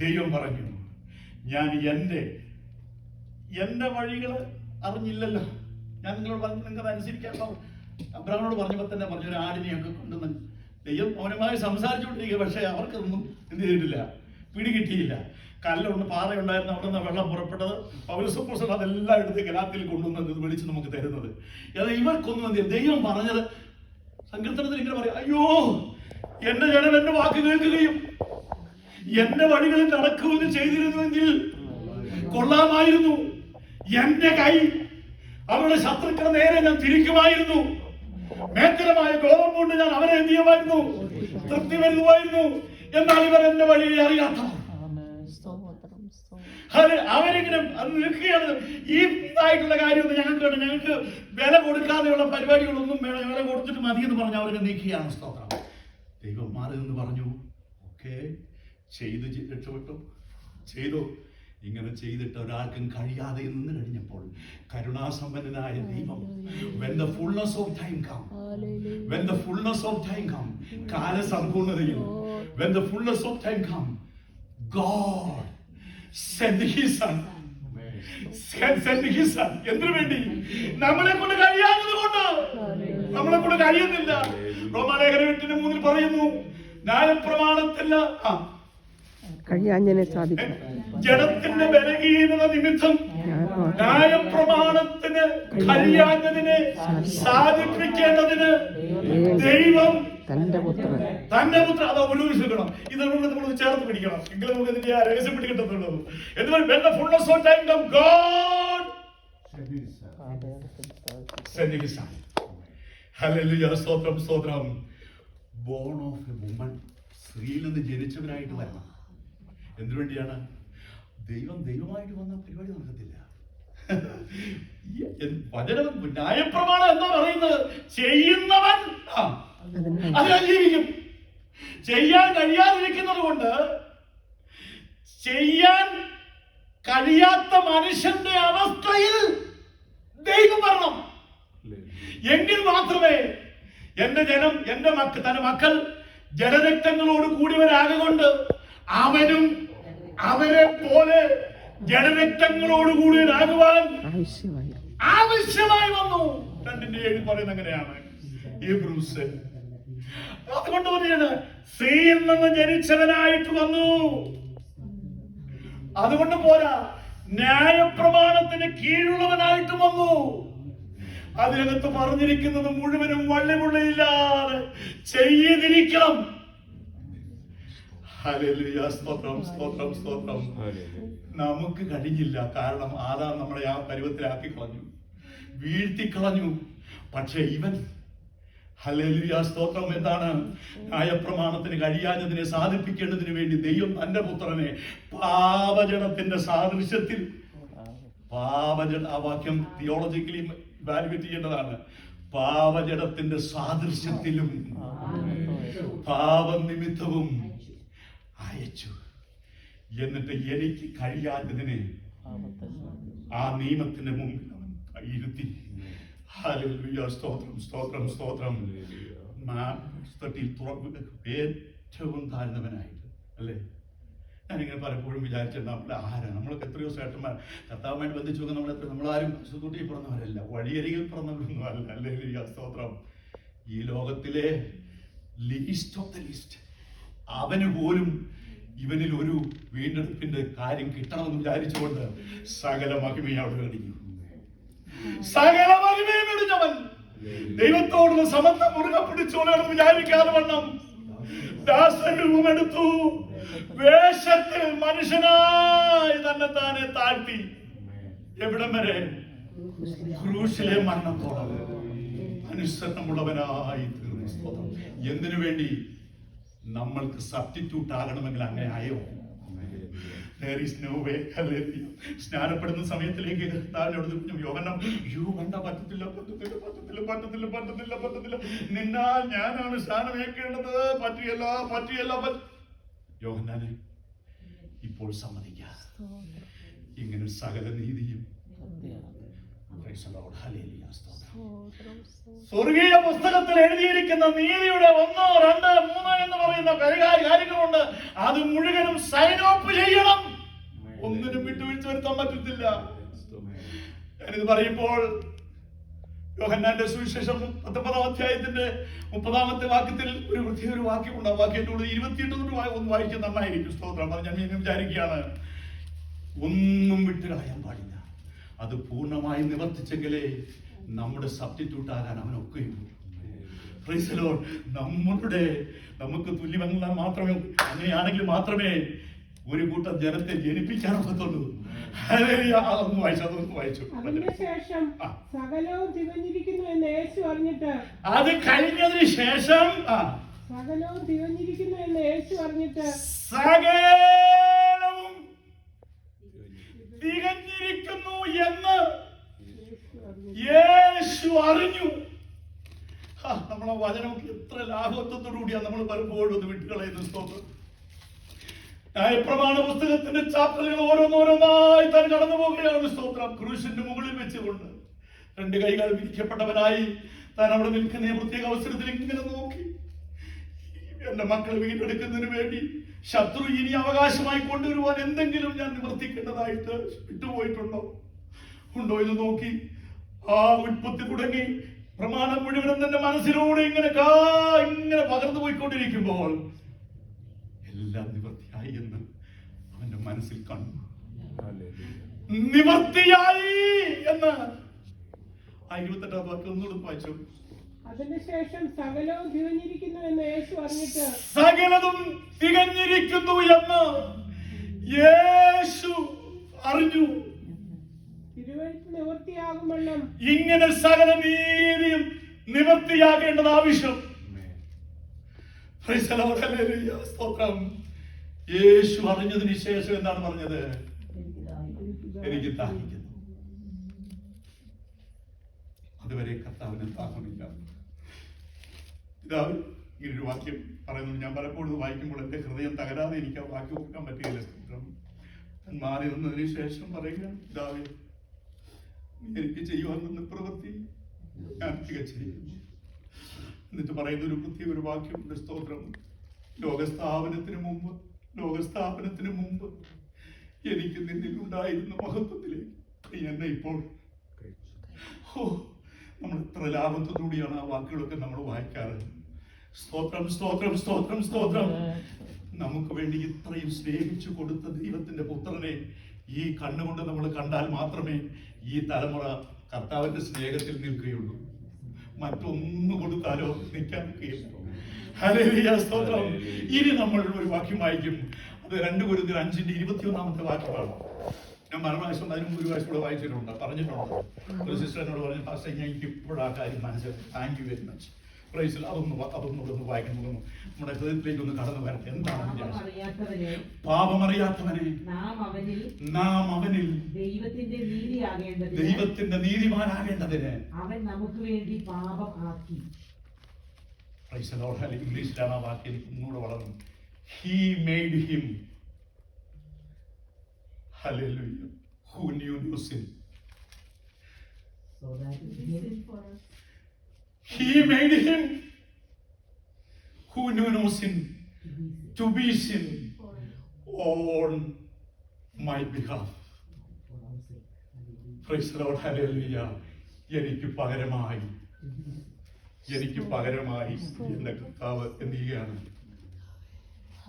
ദൈവം പറഞ്ഞു, ഞാൻ എന്റെ വഴികൾ അറിഞ്ഞില്ലല്ലോ, ഞാൻ നിങ്ങളോട് പറഞ്ഞു നിങ്ങൾക്ക് അനുസരിക്കാൻ അബ്രഹാമിനോട് പറഞ്ഞപ്പോൾ തന്നെ പറഞ്ഞു, ഒരു ആടിനെയൊക്കെ കൊണ്ടുവന്ന് ദൈവം അവനുമായി സംസാരിച്ചുകൊണ്ടിരിക്കുക. പക്ഷെ അവർക്കൊന്നും എന്ത് ചെയ്തിട്ടില്ല, പിടികിട്ടിയില്ല. കല്ലുണ്ട്, പാറയുണ്ടായിരുന്നു, അവിടെ നിന്ന് വെള്ളം പുറപ്പെട്ടത്. പൗലോസ് അതെല്ലാം എടുത്ത് ഗലാത്യയിൽ കൊണ്ടുവന്നത് വിളിച്ച് നമുക്ക് തരുന്നത്. അത് ഇവർക്കൊന്നും എന്ത് ചെയ്യും, ദൈവം പറഞ്ഞത് സങ്കീർത്തനത്തിൽ ഇങ്ങനെ പറയാം, അയ്യോ എന്റെ ജനം എന്റെ വാക്ക് കേൾക്കുകയും എന്റെ വഴികളിൽ നടക്കുകയും ചെയ്തിരുന്നുവെങ്കിൽ കൊള്ളാമായിരുന്നു. എന്റെ കൈ അവരുടെ ശത്രുക്കളുടെ നേരെ ഞാൻ തിരിക്കുമായിരുന്നു. മേഖലമായ കോപം കൊണ്ട് ഞാൻ അവരെ എന്ത് ചെയ്യുമായിരുന്നു, തൃപ്തി വരുമായിരുന്നു. എന്നാൽ ഇവർ എന്റെ വഴിയെ അറിയാത്തവർ. അവരിങ്ങനെ നിൽക്കുകയാണ്. ഈ ഇതായിട്ടുള്ള കാര്യമൊന്നും ഞങ്ങൾക്ക് വില കൊടുക്കാതെയുള്ള പരിപാടികളൊന്നും വില കൊടുത്തിട്ട് മതി എന്ന് പറഞ്ഞ് അവരെ നീക്കുകയാണ്. സ്തോത്രം. ദൈവം മാറി എന്ന് പറഞ്ഞു, ഓക്കെ ചെയ്ത് രക്ഷപ്പെട്ടു, ചെയ്തു. ഇങ്ങനെ ചെയ്തിട്ട് ഒരാൾക്കും കഴിയാതെ നിന്ന് കഴിഞ്ഞപ്പോൾ കരുണാസമ്പന്നനായ ദൈവം, when the fullness of time come, when the fullness of time come, കാലസമ്പൂർണ്ണതയിൽ when the fullness of time come, God sent his son. എന്തിനു വേണ്ടി? നമ്മളെ കൊണ്ട് കഴിയാത്തത് കൊണ്ട്. നമ്മളെ കൊണ്ട് കഴിയുന്നില്ല. റോമാലേഖനം 8:3 പറയുന്നു, ന്യായപ്രമാണത്തിന് കഴിയാഞ്ഞതിനെ സാധിക്കും. ജഡത്തിന്റെ ബലഹീനത നിമിത്തം ന്യായപ്രമാണത്തിന് കഴിയാഞ്ഞതിനെ സാധിപ്പിക്കേണ്ടതിന് ദൈവം തന്റെ പുത്രൻ അത് ഒലുവിക്കണം. ഇതുകൊണ്ട് നമ്മൾ ചേർത്ത് പിടിക്കണം, എങ്കിലും നമുക്ക് ഇതിന്റെ ആ രഹസ്യം പിടിക്കത്തുള്ളൂ. സ്തോത്രം. ബോൺ ഓഫ് എ വുമൺ, സ്ത്രീയിൽ നിന്ന് ജനിച്ചവനായിട്ട് വരണം. എന്തിനു വേണ്ടിയാണ്? ദൈവമായിട്ട് വന്ന പരിപാടി നടക്കത്തില്ല. വചനം ന്യായപ്രമാണം എന്താ പറയുന്നത്? ചെയ്യുന്നവൻ അതിനാൽ ജീവിക്കും. ചെയ്യാൻ കഴിയാതിരിക്കുന്നത് കൊണ്ട് ചെയ്യാൻ കഴിയാത്ത മനുഷ്യന്റെ അവസ്ഥയിൽ ദൈവം വരണം. എങ്കിൽ മാത്രമേ എന്റെ ജനം, എന്റെ തന്റെ മക്കൾ ജഡരക്തങ്ങളോട് കൂടിയവരാകൊണ്ട് അവനും അവരെ പോലെ ജഡരക്തങ്ങളോടുകൂടിയവരാകുവാൻ ആവശ്യമായി വന്നു. 2:7 പറയുന്നത് അങ്ങനെയാണ്. ഹീബ്രൂസ് അതുകൊണ്ട് പറയാണ്, സ്ത്രീയിൽ നിന്ന് ജനിച്ചവനായിട്ട് വന്നു. അതുകൊണ്ട് പോരാ, ന്യായപ്രമാണത്തിന് കീഴുള്ളവനായിട്ട് വന്നു. അതിനകത്ത് പറഞ്ഞിരിക്കുന്നത് മുഴുവനും വള്ളിമുള്ളില്ലാതെ ചെയ്തിരിക്കണം. ഹല്ലേലൂയ. സ്തോത്രം. നമുക്ക് കഴിഞ്ഞില്ല. കാരണം ആദാം നമ്മളെ ആ പരുവത്തിലാക്കി കളഞ്ഞു, വീഴ്ത്തിക്കളഞ്ഞു. പക്ഷെ ഇവൻ, ഹല്ലേലൂയ സ്തോത്രം, എന്താണ്? ന്യായപ്രമാണത്തിന് കഴിയാഞ്ഞതിനെ സാധിപ്പിക്കേണ്ടതിന് വേണ്ടി ദൈവം തന്റെ പുത്രനെ പാപജനത്തിന്റെ സാദൃശ്യത്തിൽ, ആ വാക്യം തിയോളജിക്കലി വാല്യുവേറ്റ് ചെയ്യേണ്ടതാണ്. പാപജനത്തിന്റെ സാദൃശ്യത്തിലും പാപനിമിത്തവും അയച്ചു. എന്നിട്ട് എനിക്ക് കഴിയാത്തതിനെ ആ നിയമത്തിന്റെ മുമ്പിൽ അവൻ ഇരുത്തി. ഹല്ലേലൂയ. സ്തോത്രം. ഏറ്റവും താഴ്ന്നവനായിട്ട്, അല്ലേ? ഞാനിങ്ങനെ പലപ്പോഴും വിചാരിച്ചിട്ടുണ്ട്, നമ്മളൊക്കെ എത്രയോ ശ്രേഷ്ഠന്മാർ കർത്താവുമായിട്ട് ബന്ധിച്ചു നോക്കുക. നമ്മളാരും സുതൂട്ടി പിറന്നവരല്ല, വഴിയരികിൽ പിറന്നവരൊന്നും അല്ല. ഹല്ലേലൂയ. സ്തോത്രം. ഈ ലോകത്തിലെ ലീസ്റ്റ് ഓഫ് ദ ലീസ്റ്റ്, അവന് പോലും ഇവനിൽ ഒരു വീണ്ടെടുപ്പിന്റെ കാര്യം കിട്ടണമെന്ന് വിചാരിച്ചുകൊണ്ട് സകല മഹിമയും അവിടെ കഴിഞ്ഞു. സകല മഹിമയും വെടിഞ്ഞവൻ ദൈവത്തോടുള്ള സമത്വം മുറുകെ പിടിച്ചോളാണെന്ന് വിചാരിക്കാതെ വണ്ണം ദാസരൂപമെടുത്തു. വേഷത്തിൽ മനുഷ്യനായി തന്നെ താഴ്ത്തി. എവിടം വരെ? ക്രൂശിലെ മരണത്തോളം അനുസരണമുള്ളവനായി തീർന്നു. എന്തിനു വേണ്ടി? നമ്മൾക്ക് സബ്സ്റ്റിറ്റ്യൂട്ട് ആകണമെങ്കിൽ അങ്ങനെ ആയോ? There is no way. സ്നാനപ്പെടുന്ന സമയത്തിലേക്ക് യോഹന്നാൻ, വേണ്ട, പറ്റത്തില്ല, നിന്നാൽ ഞാനാണ് സ്നാനമേൽക്കേണ്ടത്, പറ്റിയല്ല. യോഹന്നാനെ, ഇപ്പോൾ സമ്മതിക്ക, ഇങ്ങനെ സകല നീതിയും Praise the Lord. Hallelujah. സ്വർഗീയ പുസ്തകത്തിൽ എഴുതിയിരിക്കുന്ന നീതിയുടെ 1, 2, 3 എന്ന് പറയുന്ന കാര്യങ്ങളുണ്ട്. അത് മുഴുവനും സൈൻ ഓഫ് ചെയ്യണം. ഒന്നിനും വിട്ടുവീഴ്ച വരുത്താൻ പറ്റത്തില്ല. ഞാനിത് പറയുമ്പോൾ യോഹന്നാന്റെ സുവിശേഷം 19 അധ്യായത്തിന്റെ 30-ാമത്തെ വാക്യത്തിൽ ഒരു പ്രത്യേക ഒരു വാക്യമുണ്ട്. ആ വാക്യത്തോട് 28 ഒന്ന് വായിക്കാൻ നന്നായിരിക്കും. സ്തോത്രം. അത് ഞാൻ വിചാരിക്കുകയാണ്, ഒന്നും വിട്ടുകളയാൻ പാടില്ല. അത് പൂർണ്ണമായി നിവർത്തിച്ചെങ്കിലേ നമ്മുടെ സബ്സ്റ്റിറ്റ്യൂട്ട് ആകാൻ അവനൊക്കെയുള്ളൂ. Price the Lord. നമുക്ക് തുല്യമെന്നാൽ മാത്രമേ, അങ്ങനെയാണെങ്കിൽ മാത്രമേ ഒരു കൂട്ടം ജനത്തെ ജനിപ്പിക്കാനൊക്കത്തുള്ളൂ. അതൊന്ന് വായിച്ചു. അതിനുശേഷം സകലവും തികഞ്ഞിരിക്കുന്നു എന്ന് യേശു അറിഞ്ഞിട്ട്, അത് കഴിഞ്ഞതിന് ശേഷം സകലവും തികഞ്ഞിരിക്കുന്നു എന്ന് യേശു അറിഞ്ഞിട്ട്, സകലവും തികഞ്ഞിരിക്കുന്നു എന്ന് യേശു അറിഞ്ഞു. നമ്മളെ വചനമൊക്കെ എത്ര ലാഘവത്വത്തോടുകൂടിയാണ് നമ്മൾ പലപ്പോഴും ഒന്ന് വിട്ടുകളയുന്നത്. സ്തോത്രം. ന്യായപ്രമാണ പുസ്തകത്തിന്റെ ചാപ്റ്ററുകൾ ഓരോന്നോരോന്നായി താൻ കടന്നു പോകുകയാണ്. സ്തോത്രം. ക്രൂശിന്റെ മുകളിൽ വെച്ചുകൊണ്ട് 2 കൈകൾ വിരിക്കപ്പെട്ടവനായി താൻ അവിടെ നിൽക്കുന്ന പ്രത്യേക അവസരത്തിൽ ഇങ്ങനെ നോക്കി, എന്റെ മക്കളെ വീണ്ടെടുക്കുന്നതിന് വേണ്ടി ശത്രു ഇനി അവകാശമായി കൊണ്ടുവരുവാൻ എന്തെങ്കിലും ഞാൻ നിവർത്തിക്കേണ്ടതായിട്ട് വിട്ടുപോയിട്ടുണ്ടോ ഉണ്ടോ എന്ന് നോക്കി ആ ഉൽപ്പത്തി തുടങ്ങി പ്രമാണം മുഴുവനും തന്റെ മനസ്സിലൂടെ ഇങ്ങനെ പകർന്നു പോയിക്കൊണ്ടിരിക്കുമ്പോൾ എല്ലാം നിവർത്തിയായി എന്ന് അവന്റെ മനസ്സിൽ കണ്ടു. നിവർത്തിയായി എന്ന് 28-ാം വാക്യം ഒന്നുകൂടെ വായിച്ചു. അതിനുശേഷം സകലവും തികഞ്ഞിരിക്കുന്നു എന്ന് യേശു അറിഞ്ഞിട്ട്, സകലതും തികഞ്ഞിരിക്കുന്നു എന്ന് യേശു അറിഞ്ഞു. തിരുവെഴുത്ത് നിവൃത്തിയാകുമെന്നും, ഇങ്ങനെ സകല നീതിയും നിവൃത്തിയാകേണ്ടത് ആവശ്യം. സ്തോത്രം. യേശു അറിഞ്ഞതിന് ശേഷം എന്താണ് പറഞ്ഞത്? എനിക്ക് ദാഹിക്കുന്നു. അതുവരെ കർത്താവിന് ദാഹമില്ല. പിതാവ് ഇങ്ങനൊരു വാക്യം പറയുന്നു. ഞാൻ പലപ്പോഴും വായിക്കുമ്പോൾ എന്റെ ഹൃദയം തകരാതെ എനിക്ക് ആ വാക്യം ഓർക്കാൻ പറ്റുകയില്ല. സ്തോത്രം. മാറി നിന്നതിന് ശേഷം പറയുക, പിതാവേ എനിക്ക് ചെയ്യുവാൻ നിന്ന് പ്രവൃത്തി ഞാൻ തികച്ചിരിക്കുന്നു. എന്നിട്ട് പറയുന്ന ഒരു പ്രത്യേക ഒരു വാക്യമുണ്ട്. സ്തോത്രം. ലോകസ്ഥാപനത്തിന് മുമ്പ് എനിക്ക് നിന്നിൽ ഉണ്ടായിരുന്ന മഹത്വത്തിലേക്ക് എന്നെ ഇപ്പോൾ നമ്മൾ എത്ര ലാഭത്തോടുകൂടിയാണ് ആ വാക്കുകളൊക്കെ നമ്മൾ വായിക്കാറ്. സ്തോത്രം, സ്തോത്രം, സ്തോത്രം, സ്തോത്രം. നമുക്ക് വേണ്ടി ഇത്രയും സ്നേഹിച്ചു കൊടുത്ത ദൈവത്തിന്റെ പുത്രനെ ഈ കണ്ണുകൊണ്ട് നമ്മൾ കണ്ടാൽ മാത്രമേ ഈ തലമുറ കർത്താവിന്റെ സ്നേഹത്തിൽ നിൽക്കുകയുള്ളൂ. മറ്റൊന്നു കൊടുത്താലോ നിൽക്കാൻ നിൽക്കുകയില്ല. ഹല്ലേലൂയ, സ്തോത്രം. ഇനി നമ്മൾ ഒരു വാക്യം വായിക്കും. അത് 2 കൊരിന്ത്യർ 5:21 വാക്യമാണ്. ഞാൻ മറുപ്രാവശ്യം അതിന് ഒരു പ്രാവശ്യം കൂടെ വായിച്ചിട്ടുണ്ട്, പറഞ്ഞിട്ടുണ്ട്. ഒരു സിസ്റ്റർ എന്നോട് പറഞ്ഞു, പാസ്റ്റർ എനിക്ക് ഇപ്പോഴും ആ കാര്യം മനസ്സിലായി. Thank you very much. പ്രൈസിൽ അതൊന്ന് വായിക്കുന്നു. നമ്മുടെ ഹൃദയത്തിലേക്ക് ഒന്ന് കടന്നു വരട്ടെ. എന്താണ് പാപമറിയാത്തവനെ നാം അവനിൽ ദൈവത്തിന്റെ നീതിമാനാകേണ്ടതിന് അവൻ നമുക്ക് വേണ്ടി പാപം ആക്കി. ഇംഗ്ലീഷിലാണ് ആ വാക്യം ഒന്നുകൂടെ വളർന്നു. He made him, hallelujah, who knew no sin. So that is He made him who knew no sin to be sin on my behalf. Praise the Lord, hallelujah. എനിക്ക് പകരമായി എന്റെ കർത്താവ് എന്ത് ചെയ്യുകയാണ്?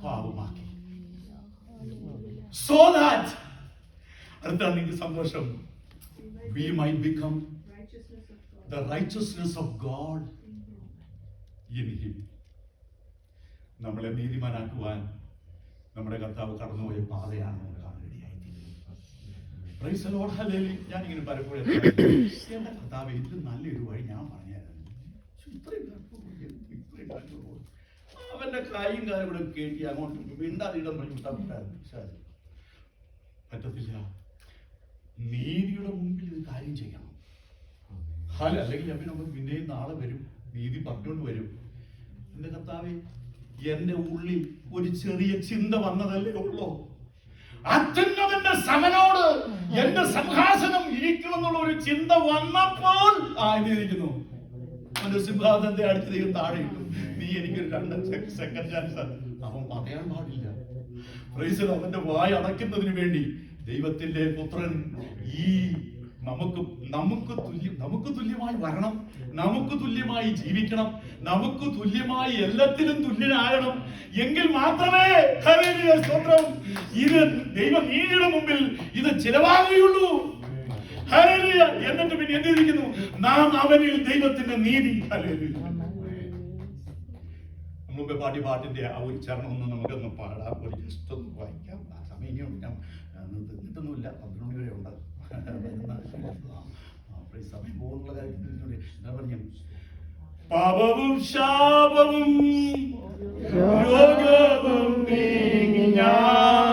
പാപമാക്കി. So that അടുത്താണ് എനിക്ക് സന്തോഷം. We might become the righteousness of God in him. നമ്മളെ നീതിമാനാക്കുവാൻ നമ്മുടെ കർത്താവ് കടന്നുപോയ പാതയാണ് നമ്മൾ കാണാനിടയായിത്തീരുന്നത്. Praise the Lord, hallelujah. ഞാനിങ്ങനെ പലപ്പോഴും എന്റെ കർത്താവ് ഇത് നല്ലൊരു വഴി ഞാൻ പറഞ്ഞുതരാം. ഇത്രയും അവന്റെ കായും കാര്യം കൂടെ കേട്ടി അങ്ങോട്ട് മിണ്ടാതിടം പറ്റത്തില്ല. നീതിയുടെ മുമ്പിൽ ഇത് കാര്യം ചെയ്യണം. അല്ലെങ്കിൽ അവൻ നമ്മൾ പിന്നെയും നാളെ വരും, നീതി പറഞ്ഞുകൊണ്ട് വരും. എന്റെ കർത്താവേ, എന്റെ ഉള്ളിൽ ഒരു ചെറിയ ചിന്ത വന്നതല്ലേ ഉള്ളൂ. അത്യുന്നതന്റെ സമനോട് എന്റെ സിംഹാസനം ഇരിക്കുമെന്നുള്ള ഒരു ചിന്ത വന്നപ്പോൾ ഇരിക്കുന്നു അവന്റെ സിംഹാസനത്തെ അടിച്ച് ദൈവം താഴെ ഇട്ടു. നീ എനിക്കൊരു 2 സെക്കൻഡ് ചാൻസ് അവൻ പറയാൻ പാടില്ല. Price the Lord. അവന്റെ വായ അടയ്ക്കുന്നതിന് വേണ്ടി ദൈവത്തിന്റെ പുത്രൻ ഈ നമുക്ക് തുല്യമായി വരണം, നമുക്ക് തുല്യമായി ജീവിക്കണം, നമുക്ക് തുല്യമായി എല്ലാത്തിലും തുല്യനാകണം. എങ്കിൽ മാത്രമേ ഹല്ലേലൂയ സ്തോത്രം ഇത് ദൈവനീതിയുടെ മുമ്പിൽ ഇത് ചിലവാകുകയുള്ളൂ. ഹല്ലേലൂയ. എന്നിട്ട് പിന്നെ എന്തിരിക്കുന്നു? നാം അവനിൽ ദൈവത്തിന്റെ നീതി. ഹല്ലേലൂയ. മുമ്പേ പാട്ടിന്റെ ആ ഒരു ചരണം ഒന്ന് നമുക്കൊന്ന് പാടാം, ഒരു ജസ്റ്റ് ഒന്ന് വായിക്കാം. ആ സമയം ഇനിയുണ്ട്, ഞാൻ നിന്നിട്ടൊന്നുമില്ല, 12 മണി വരെ ഉണ്ട്. സമയം പോകുന്നുള്ള കാര്യത്തിൽ എന്താ പറഞ്ഞു? പാപവും ശാപവും രോഗവും നീങ്ങി ഞാൻ